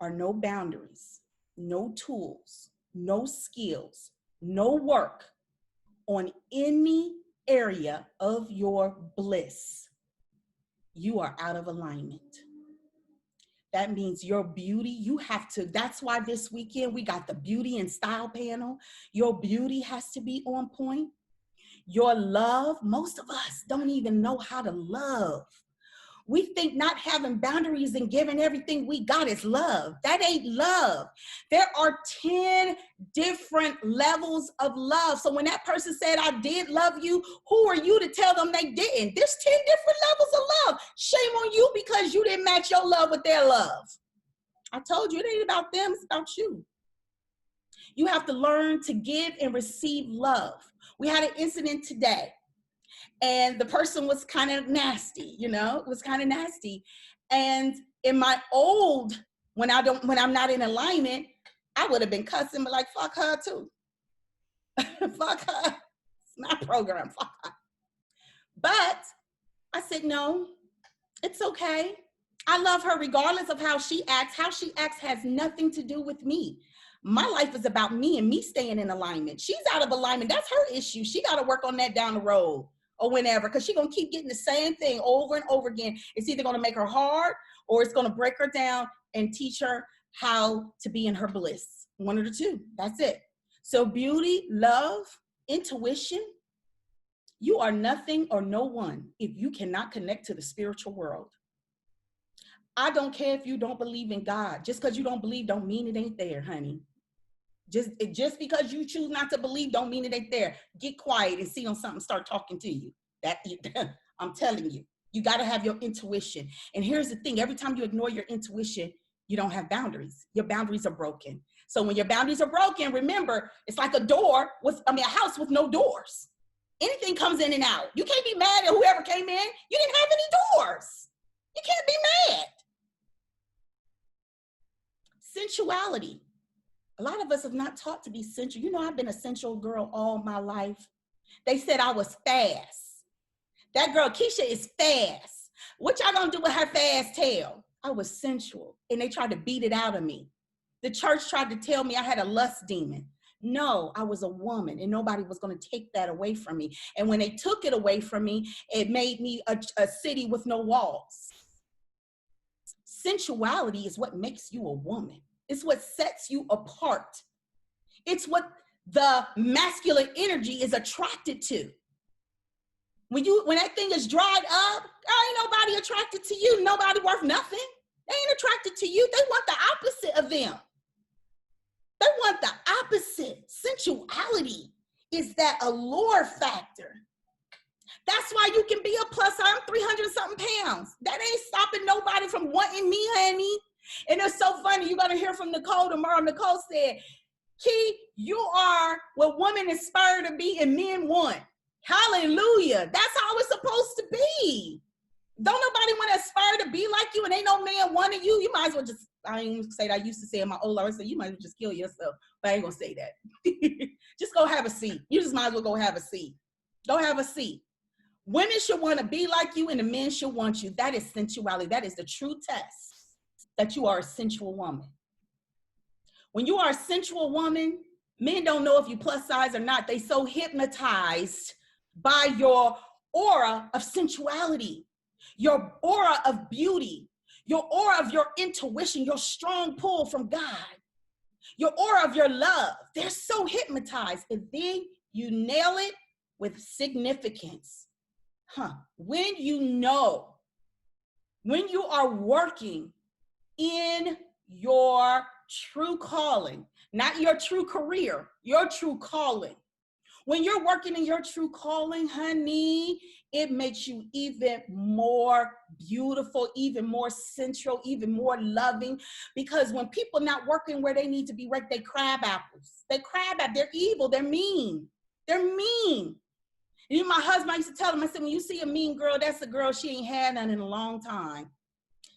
are no boundaries, no tools, no skills, no work on any area of your bliss, you are out of alignment. That means your beauty, you have to, that's why this weekend we got the beauty and style panel. Your beauty has to be on point. Your love, most of us don't even know how to love. We think not having boundaries and giving everything we got is love. That ain't love. There are 10 different levels of love. So when that person said, I did love you, who are you to tell them they didn't? There's 10 different levels of love. Shame on you because you didn't match your love with their love. I told you it ain't about them, it's about you. You have to learn to give and receive love. We had an incident today. And the person was kind of nasty, you know, it was kind of nasty. And in my old, when I'm not in alignment, I would have been cussing, but like, fuck her too. Fuck her. It's my program, fuck her. But I said, no, it's okay. I love her regardless of how she acts. How she acts has nothing to do with me. My life is about me and me staying in alignment. She's out of alignment. That's her issue. She got to work on that down the road. Or whenever, because she's going to keep getting the same thing over and over again. It's either going to make her hard or it's going to break her down and teach her how to be in her bliss. One of the two. That's it. So beauty, love, intuition, you are nothing or no one if you cannot connect to the spiritual world. I don't care if you don't believe in God. Just because you don't believe don't mean it ain't there, honey. Just because you choose not to believe don't mean it ain't there. Get quiet and see on something start talking to you. I'm telling you, you got to have your intuition. And here's the thing, every time you ignore your intuition, you don't have boundaries. Your boundaries are broken. So when your boundaries are broken, remember, it's like a house with no doors. Anything comes in and out. You can't be mad at whoever came in. You didn't have any doors. You can't be mad. Sensuality. A lot of us have not taught to be sensual. You know, I've been a sensual girl all my life. They said I was fast. That girl, Keisha, is fast. What y'all gonna do with her fast tail? I was sensual, and they tried to beat it out of me. The church tried to tell me I had a lust demon. No, I was a woman, and nobody was gonna take that away from me. And when they took it away from me, it made me a city with no walls. Sensuality is what makes you a woman. It's what sets you apart. It's what the masculine energy is attracted to. When that thing is dried up, ain't nobody attracted to you. Nobody worth nothing. They ain't attracted to you. They want the opposite of them. They want the opposite. Sensuality is that allure factor. That's why you can be a plus size. I'm 300 something pounds. That ain't stopping nobody from wanting me, honey. And it's so funny. You're going to hear from Nicole tomorrow. Nicole said, Key, you are what women aspire to be and men want. Hallelujah. That's how it's supposed to be. Don't nobody want to aspire to be like you, and ain't no man wanting you. You might as well just, I ain't gonna say that. I used to say in my old life, I said, you might as well just kill yourself. But I ain't gonna say that. Just go have a seat. You just might as well go have a seat. Go have a seat. Women should want to be like you, and the men should want you. That is sensuality. That is the true test that you are a sensual woman. When you are a sensual woman, men don't know if you plus size or not. They so hypnotized by your aura of sensuality, your aura of beauty, your aura of your intuition, your strong pull from God, your aura of your love. They're so hypnotized. And then you nail it with significance. When you know, when you are working in your true calling, not your true career, your true calling. When you're working in your true calling, honey, it makes you even more beautiful, even more sensual, even more loving. Because when people not working where they need to be, they crab apples. They crab apples. They're evil. They're mean. They're mean. And my husband, I used to tell him, I said, when you see a mean girl, that's a girl she ain't had none in a long time.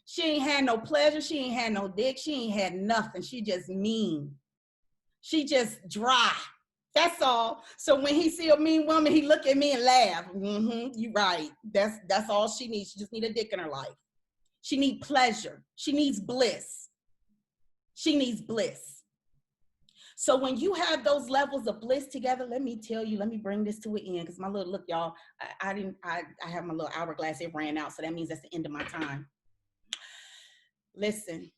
She ain't had no pleasure. She ain't had no dick. She ain't had nothing. She just mean. She just dry. That's all. So when he see a mean woman, he look at me and laugh. You right. That's all she needs. She just need a dick in her life. She need pleasure. She needs bliss. She needs bliss. So when you have those levels of bliss together, let me tell you, let me bring this to an end, because my little, look, y'all, I have my little hourglass. It ran out. So that means that's the end of my time. Listen.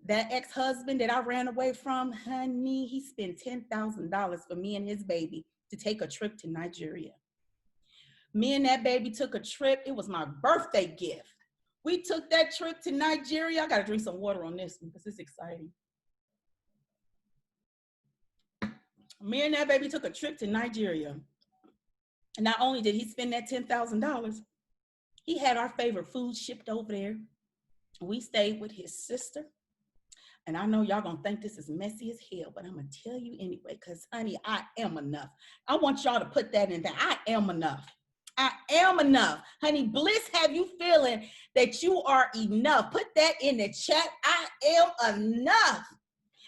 That ex-husband that I ran away from, honey, he spent $10,000 for me and his baby to take a trip to Nigeria. Me and that baby took a trip. It was my birthday gift. We took that trip to Nigeria. I got to drink some water on this one because it's exciting. Me and that baby took a trip to Nigeria. And not only did he spend that $10,000, he had our favorite food shipped over there. We stayed with his sister. And I know y'all gonna think this is messy as hell, but I'm gonna tell you anyway, because honey, I am enough. I want y'all to put that in there. I am enough. I am enough. Honey, bliss have you feeling that you are enough. Put that in the chat. I am enough.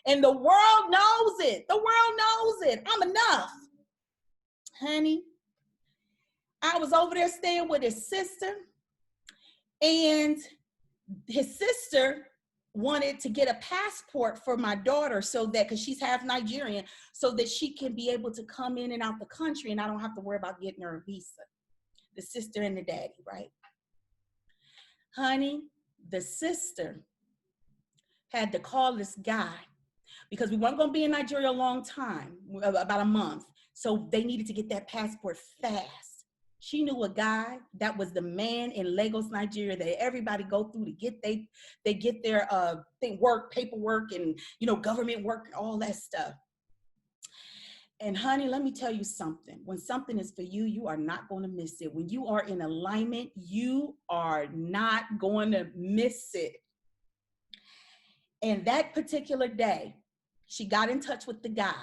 And the world knows it. The world knows it. I'm enough. Honey, I was over there staying with his sister, and his sister wanted to get a passport for my daughter so that, because she's half Nigerian, so that she can be able to come in and out the country and I don't have to worry about getting her a visa. The sister and the daddy, right? Honey, the sister had to call this guy because we weren't going to be in Nigeria a long time, about a month. So they needed to get that passport fast. She knew a guy that was the man in Lagos, Nigeria, that everybody go through to get their work, paperwork, and government work and all that stuff. And honey, let me tell you something. When something is for you, you are not going to miss it. When you are in alignment, you are not going to miss it. And that particular day, she got in touch with the guy,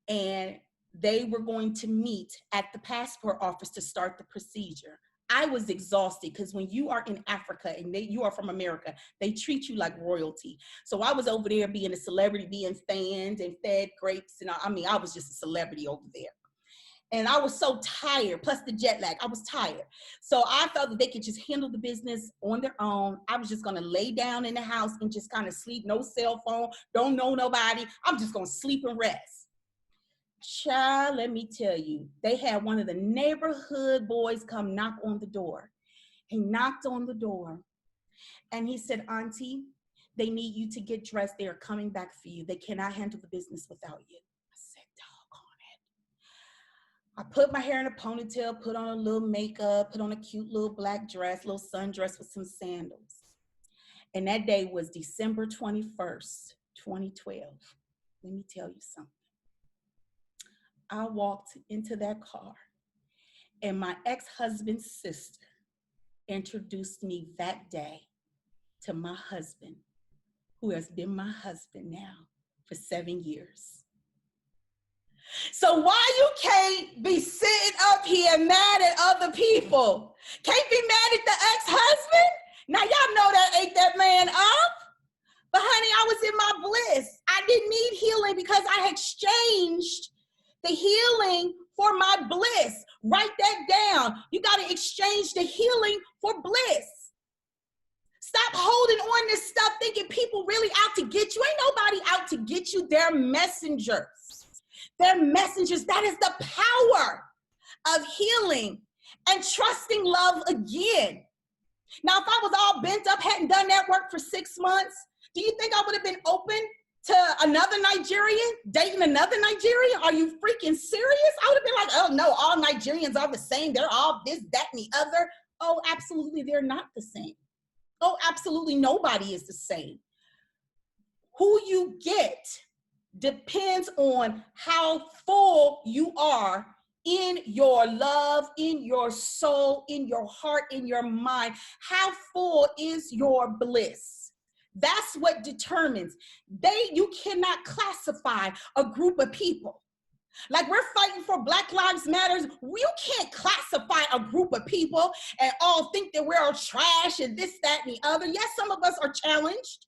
and they were going to meet at the passport office to start the procedure. I was exhausted because when you are in Africa and you are from America, they treat you like royalty. So I was over there being a celebrity, being fanned and fed grapes. And I was just a celebrity over there. And I was so tired, plus the jet lag, I was tired. So I felt that they could just handle the business on their own. I was just gonna lay down in the house and just kind of sleep, no cell phone, don't know nobody. I'm just gonna sleep and rest. Child, let me tell you, they had one of the neighborhood boys come knock on the door. He knocked on the door and he said, Auntie, they need you to get dressed. They are coming back for you. They cannot handle the business without you. I said, doggone it. I put my hair in a ponytail, put on a little makeup, put on a cute little black dress, little sundress with some sandals. And that day was December 21st, 2012. Let me tell you something. I walked into that car And my ex-husband's sister introduced me that day to my husband, who has been my husband now for 7 years. So why you can't be sitting up here mad at other people? Can't be mad at the ex-husband? Now y'all know that ate that man up. But honey, I was in my bliss. I didn't need healing because I had exchanged the healing for my bliss. Write that down. You got to exchange the healing for bliss. Stop holding on this stuff thinking people really out to get you. Ain't nobody out to get you. They're messengers. They're messengers. That is the power of healing and trusting love again. Now, if I was all bent up, hadn't done that work for 6 months, do you think I would have been open to another Nigerian, dating another Nigerian? Are you freaking serious? I would have been like, oh no, all Nigerians are the same. They're all this, that, and the other. Oh, absolutely, they're not the same. Oh, absolutely, nobody is the same. Who you get depends on how full you are in your love, in your soul, in your heart, in your mind. How full is your bliss? That's what determines. You cannot classify a group of people. Like we're fighting for Black Lives Matter. You can't classify a group of people and all think that we're all trash and this, that, and the other. Yes, some of us are challenged,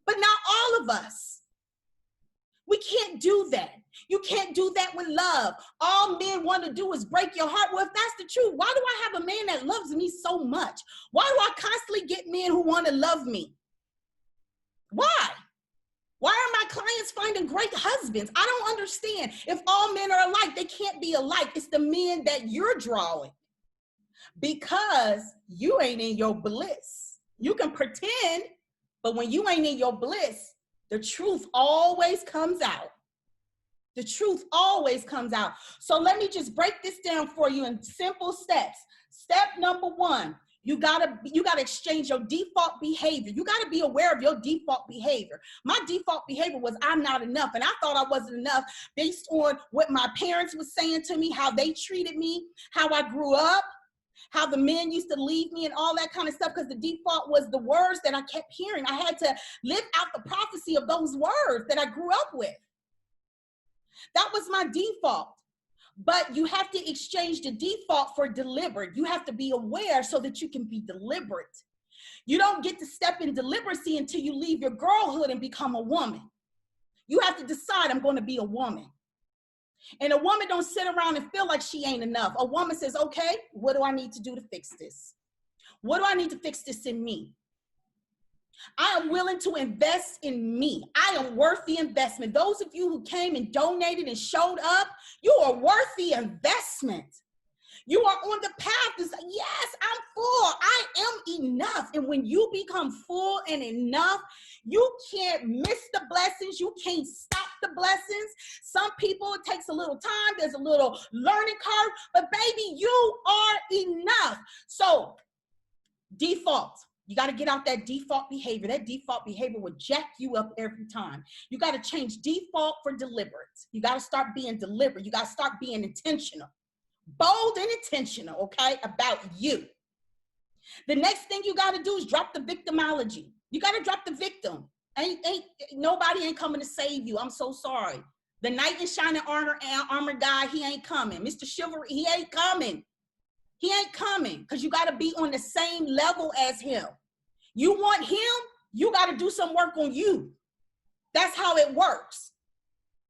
but not all of us. We can't do that. You can't do that with love. All men want to do is break your heart. Well, if that's the truth, why do I have a man that loves me so much? Why do I constantly get men who want to love me? Why? Why are my clients finding great husbands? I don't understand. If all men are alike, they can't be alike. It's the men that you're drawing because you ain't in your bliss. You can pretend, but when you ain't in your bliss, the truth always comes out. The truth always comes out. So let me just break this down for you in simple steps. Step number 1. You gotta exchange your default behavior. You gotta be aware of your default behavior. My default behavior was I'm not enough, and I thought I wasn't enough based on what my parents were saying to me, how they treated me, how I grew up, how the men used to leave me and all that kind of stuff, because the default was the words that I kept hearing. I had to live out the prophecy of those words that I grew up with. That was my default. But you have to exchange the default for deliberate. You have to be aware so that you can be deliberate. You don't get to step in deliberacy until you leave your girlhood and become a woman. You have to decide, I'm going to be a woman. And a woman don't sit around and feel like she ain't enough. A woman says, okay, what do I need to do to fix this? What do I need to fix this in me? I am willing to invest in me. I am worth the investment. Those of you who came and donated and showed up, you are worth the investment. You are on the path to say, yes, I'm full. I am enough. And when you become full and enough, you can't miss the blessings. You can't stop the blessings. Some people, it takes a little time. There's a little learning curve. But baby, you are enough. So default. You got to get out that default behavior. That default behavior will jack you up every time. You got to change default for deliberate. You got to start being deliberate. You got to start being intentional, bold and intentional, okay, about you. The next thing you got to do is drop the victimology. You got to drop the victim. Nobody ain't coming to save you. I'm so sorry. The knight in shining armor guy, he ain't coming. Mr. Chivalry, he ain't coming. He ain't coming because you got to be on the same level as him. You want him, you got to do some work on you. That's how it works.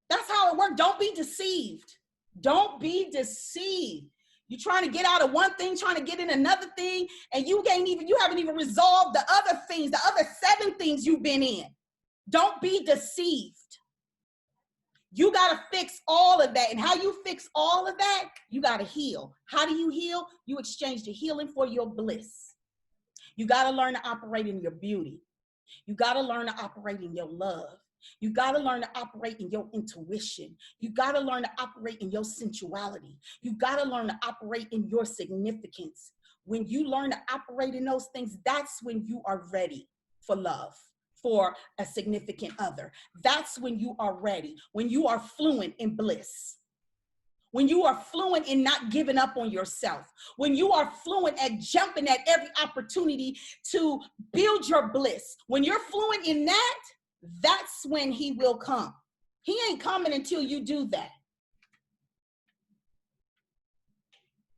That's how it works. Don't be deceived. Don't be deceived. You're trying to get out of one thing, trying to get in another thing, and you haven't even resolved the other things, the other 7 things you've been in. Don't be deceived. You got to fix all of that. And how you fix all of that, you got to heal. How do you heal? You exchange the healing for your bliss. You got to learn to operate in your beauty. You got to learn to operate in your love. You got to learn to operate in your intuition. You got to learn to operate in your sensuality. You got to learn to operate in your significance. When you learn to operate in those things, that's when you are ready for love, for a significant other. That's when you are ready, when you are fluent in bliss. when you are fluent in not giving up on yourself, when you are fluent at jumping at every opportunity to build your bliss, when you're fluent in that, that's when he will come. He ain't coming until you do that.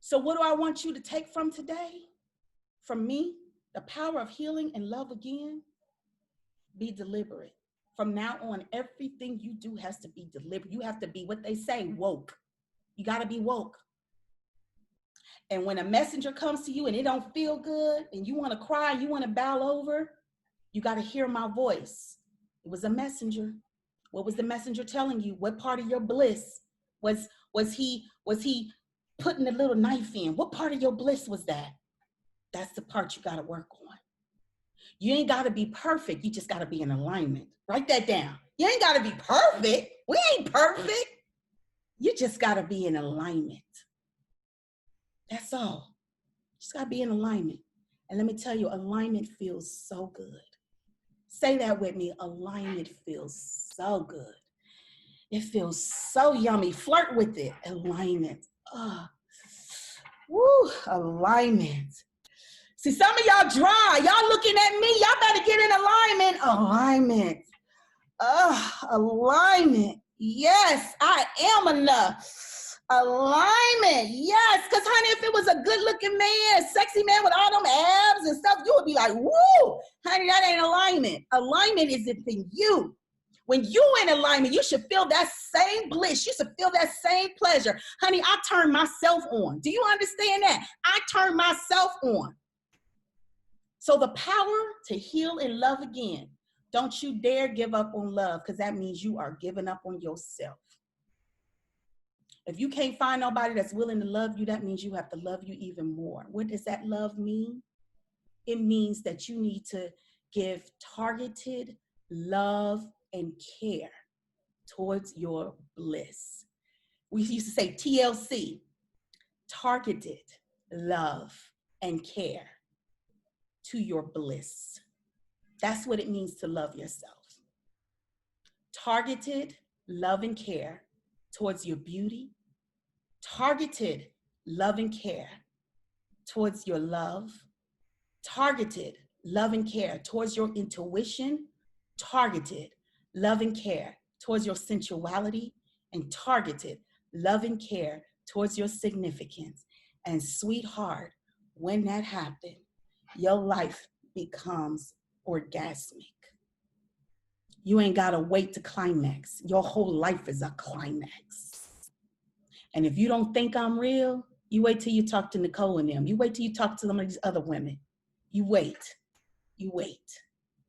So what do I want you to take from today? From me, the power of healing and love again. Be deliberate. From now on, everything you do has to be deliberate. You have to be, what they say, woke. You got to be woke. And when a messenger comes to you and it don't feel good and you want to cry, you want to bow over, you got to hear my voice. It was a messenger. What was the messenger telling you? What part of your bliss was he putting a little knife in? What part of your bliss was that? That's the part you got to work on. You ain't got to be perfect. You just got to be in alignment. Write that down. You ain't got to be perfect. We ain't perfect. You just got to be in alignment. That's all. Just got to be in alignment. And let me tell you, alignment feels so good. Say that with me. Alignment feels so good. It feels so yummy. Flirt with it. Alignment. Woo, alignment. See, some of y'all dry. Y'all looking at me. Y'all better get in alignment. Alignment. Alignment. Yes, I am enough. Alignment. Yes, because honey, if it was a good-looking man, sexy man with all them abs and stuff, you would be like, woo, honey, that ain't alignment. Alignment is in you. When you in alignment, you should feel that same bliss. You should feel that same pleasure. Honey, I turn myself on. Do you understand that? I turn myself on. So the power to heal and love again. Don't you dare give up on love, because that means you are giving up on yourself. If you can't find nobody that's willing to love you, that means you have to love you even more. What does that love mean? It means that you need to give targeted love and care towards your bliss. We used to say TLC, targeted love and care to your bliss. That's what it means to love yourself. Targeted love and care towards your beauty. Targeted love and care towards your love. Targeted love and care towards your intuition. Targeted love and care towards your sensuality. And targeted love and care towards your significance. And sweetheart, when that happens, your life becomes orgasmic. You ain't gotta wait to climax. Your whole life is a climax. And if you don't think I'm real, you wait till you talk to Nicole and them. You wait till you talk to some of these other women. You wait.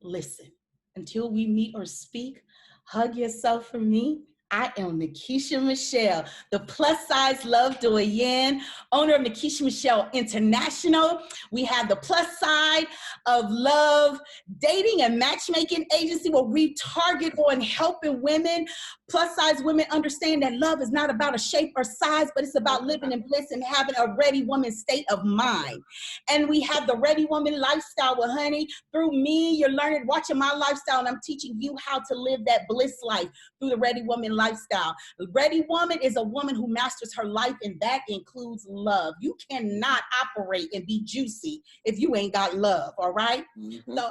Listen. Until we meet or speak, hug yourself for me. I am Nekisha Michelle, the plus size love doyen, owner of Nekisha Michelle International. We have the plus side of love dating and matchmaking agency where we target on helping women, plus size women, understand that love is not about a shape or size, but it's about living in bliss and having a ready woman state of mind. And we have the Ready Woman lifestyle with honey. Through me, you're learning, watching my lifestyle, and I'm teaching you how to live that bliss life through the Ready Woman lifestyle. The Ready Woman is a woman who masters her life, and that includes love. You cannot operate and be juicy if you ain't got love, all right? So